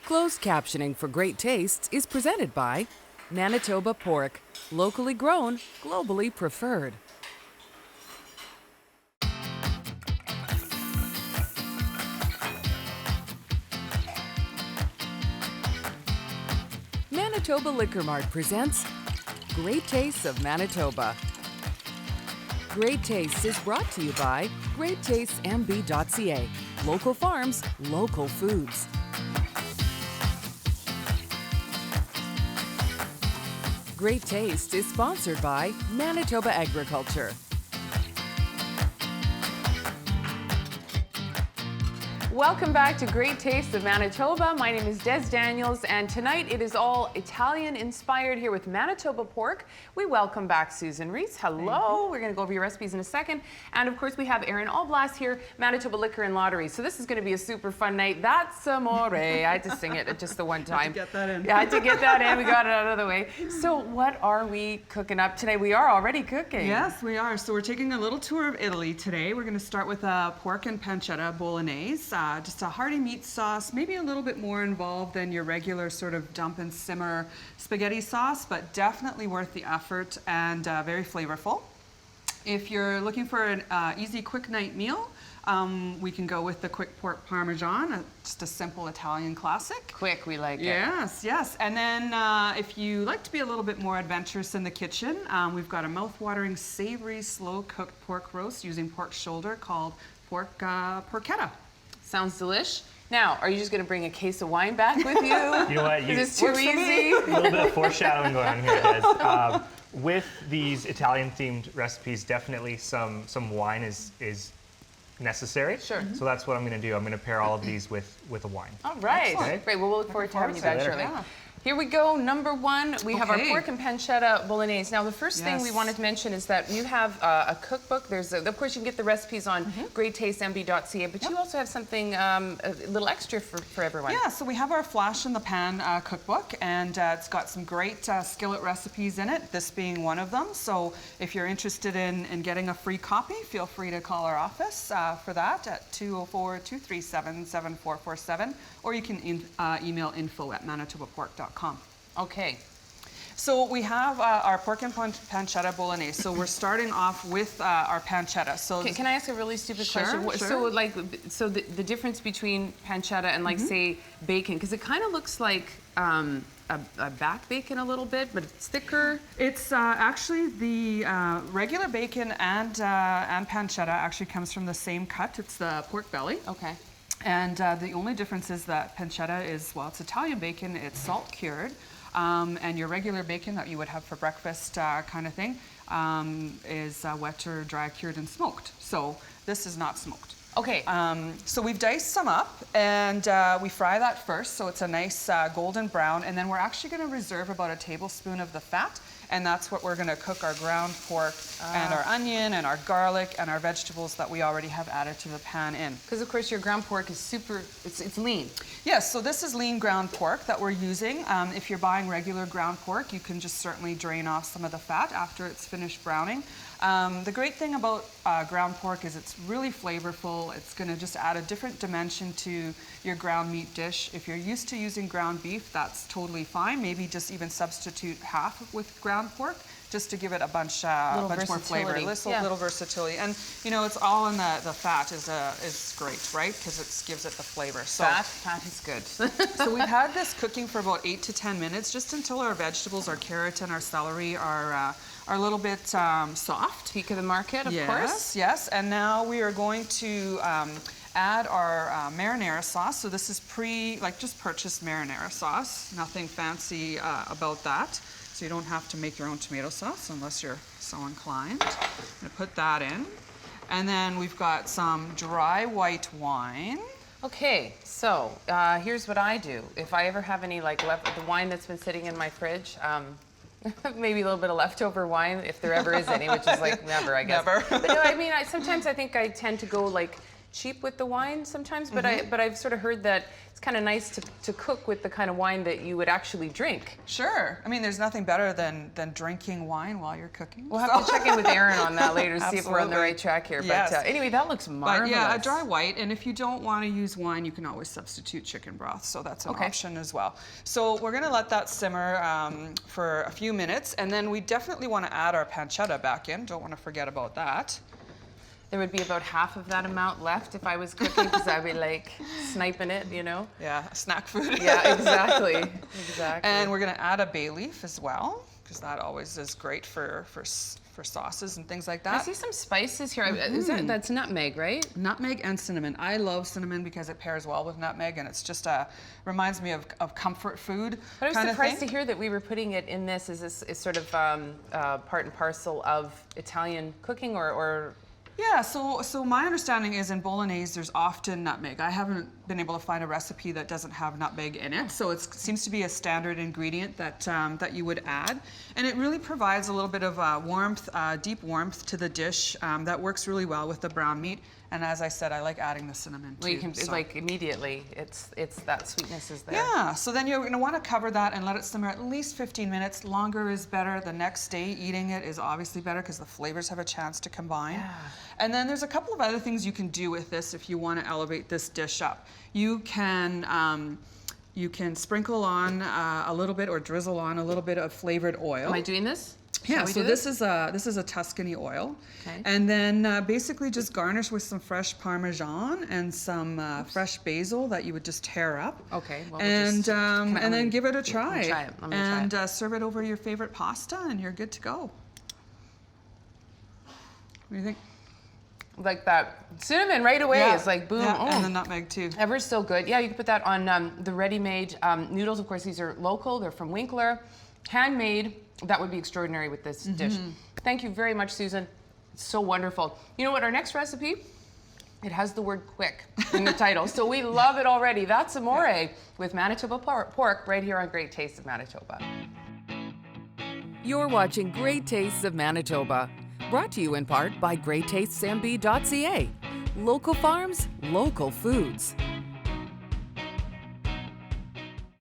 Closed captioning for great tastes is presented by Manitoba Pork, locally grown, globally preferred. Manitoba Liquor Mart presents Great Tastes of Manitoba. Great Tastes is brought to you by GreatTastesMB.ca. Local farms, local foods. Great Taste is sponsored by Manitoba Agriculture. Welcome back to Great Tastes of Manitoba. My name is Des Daniels, and tonight it is all Italian-inspired here with Manitoba Pork. We welcome back Susan Riese. Hello. We're going to go over your recipes in a second. And of course, we have Aaron Allblast here, Manitoba Liquor and Lottery. So this is going to be a super fun night. That's Amore. I had to sing it just the one time. Had to get that in. Yeah, I had to get that in. We got it out of the way. So what are we cooking up today? We are already cooking. Yes, we are. So we're taking a little tour of Italy today. We're going to start with a pork and pancetta bolognese. Just a hearty meat sauce, maybe a little bit more involved than your regular sort of dump and simmer spaghetti sauce, but definitely worth the effort and very flavorful. If you're looking for an easy, quick night meal, we can go with the quick pork Parmesan, just a simple Italian classic. Quick, we like it. Yes, yes. And then if you like to be a little bit more adventurous in the kitchen, we've got a mouth-watering, savory, slow-cooked pork roast using pork shoulder called porchetta. Sounds delish. Now, are you just going to bring a case of wine back with you? You know what? Is this too easy? A little bit of foreshadowing going on here, Des. With these Italian-themed recipes, definitely some wine is necessary. Sure. So that's what I'm going to do. I'm going to pair all of these with a wine. All right. Excellent. Great. Well, we'll look forward to having you back later. shortly. Yeah. Here we go. Number one, we have our Okay. pork and pancetta bolognese. Now, the first thing we Yes. wanted to mention is that you have a cookbook. Of course, you can get the recipes on GreatTastesMB.ca, but you also have something a little extra for everyone. Yeah, so we have our Flash in the Pan cookbook, and it's got some great skillet recipes in it, this being one of them. So if you're interested in getting a free copy, feel free to call our office for that at 204-237-7447, or you can email info@manitobapork.com. Okay. So we have our pork and pancetta bolognese. So we're starting off with our pancetta. So Can I ask a really stupid Sure, question? sure. So the difference between pancetta and like say bacon, because it kind of looks like a back bacon a little bit, but it's thicker. It's actually the regular bacon and pancetta actually comes from the same cut. It's the pork belly. Okay. And the only difference is that pancetta is, well, it's Italian bacon, it's salt cured, and your regular bacon that you would have for breakfast kind of thing is wet or dry cured and smoked. So this is not smoked. Okay. So we've diced some up and we fry that first, so it's a nice golden brown, and then we're actually going to reserve about a tablespoon of the fat, and that's what we're going to cook our ground pork and our onion and our garlic and our vegetables that we already have added to the pan in. Because of course your ground pork is it's lean. Yes, so this is lean ground pork that we're using. If you're buying regular ground pork, you can just certainly drain off some of the fat after it's finished browning. The great thing about ground pork is it's really flavorful. It's going to just add a different dimension to your ground meat dish. If you're used to using ground beef, that's totally fine. Maybe just even substitute half with ground pork just to give it a bunch more flavor, little versatility. And you know, it's all in the fat is great, right? Because it gives it the flavor. So Fat is good. so we've had this cooking for about 8 to 10 minutes, just until our vegetables, our carrot and our celery are a little bit soft. Peak of the market, of course. Yes, and now we are going to add our marinara sauce. So this is just purchased marinara sauce. Nothing fancy about that. So you don't have to make your own tomato sauce unless you're so inclined. I'm gonna put that in. And then we've got some dry white wine. Okay, so here's what I do. If I ever have any the wine that's been sitting in my fridge, maybe a little bit of leftover wine, if there ever is any, which is never, I guess. Never. But no, I mean, sometimes I think I tend to go cheap with the wine sometimes, but I've sort of heard that it's kind of nice to cook with the kind of wine that you would actually drink. Sure. I mean, there's nothing better than drinking wine while you're cooking. We'll have to check in with Aaron on that later to see if we're on the right track here. Yes. But anyway, that looks marvelous. But yeah, a dry white, and if you don't want to use wine, you can always substitute chicken broth, so that's an option as well. So we're going to let that simmer for a few minutes, and then we definitely want to add our pancetta back in. Don't want to forget about that. There would be about half of that amount left if I was cooking, because I'd be like sniping it, you know? Yeah, snack food. Yeah, exactly. Exactly. And we're going to add a bay leaf as well, because that always is great for sauces and things like that. I see some spices here. Is that's nutmeg, right? Nutmeg and cinnamon. I love cinnamon because it pairs well with nutmeg, and it's just reminds me of comfort food. But I was surprised to hear that we were putting it in this. Is this is sort of part and parcel of Italian cooking, or? Yeah, so my understanding is in bolognese there's often nutmeg. I haven't been able to find a recipe that doesn't have nutmeg in it, so it seems to be a standard ingredient that you would add, and it really provides a little bit of warmth, deep warmth to the dish that works really well with the brown meat. And as I said, I like adding the cinnamon too. Well, you can like immediately, it's that sweetness is there. Yeah, so then you're going to want to cover that and let it simmer at least 15 minutes. Longer is better. The next day eating it is obviously better because the flavors have a chance to combine. Yeah. And then there's a couple of other things you can do with this if you want to elevate this dish up. You can sprinkle on a little bit or drizzle on a little bit of flavored oil. Am I doing this? Yeah, so this is a Tuscany oil, and then basically just garnish with some fresh Parmesan and some fresh basil that you would just tear up. Okay, well, and then give it a try. I'm gonna try it. Serve it over your favorite pasta, and you're good to go. What do you think? Like that cinnamon right away is like boom. Yeah, oh. and the nutmeg too. Ever so good. Yeah, you can put that on the Rede-Made noodles. Of course, these are local. They're from Winkler, handmade. That would be extraordinary with this dish. Thank you very much, Susan. It's so wonderful. You know what, our next recipe, it has the word quick in the title, so we love it already. That's Amore with Manitoba pork right here on Great Tastes of Manitoba. You're watching Great Tastes of Manitoba, brought to you in part by GreatTastesMB.ca. Local farms, local foods.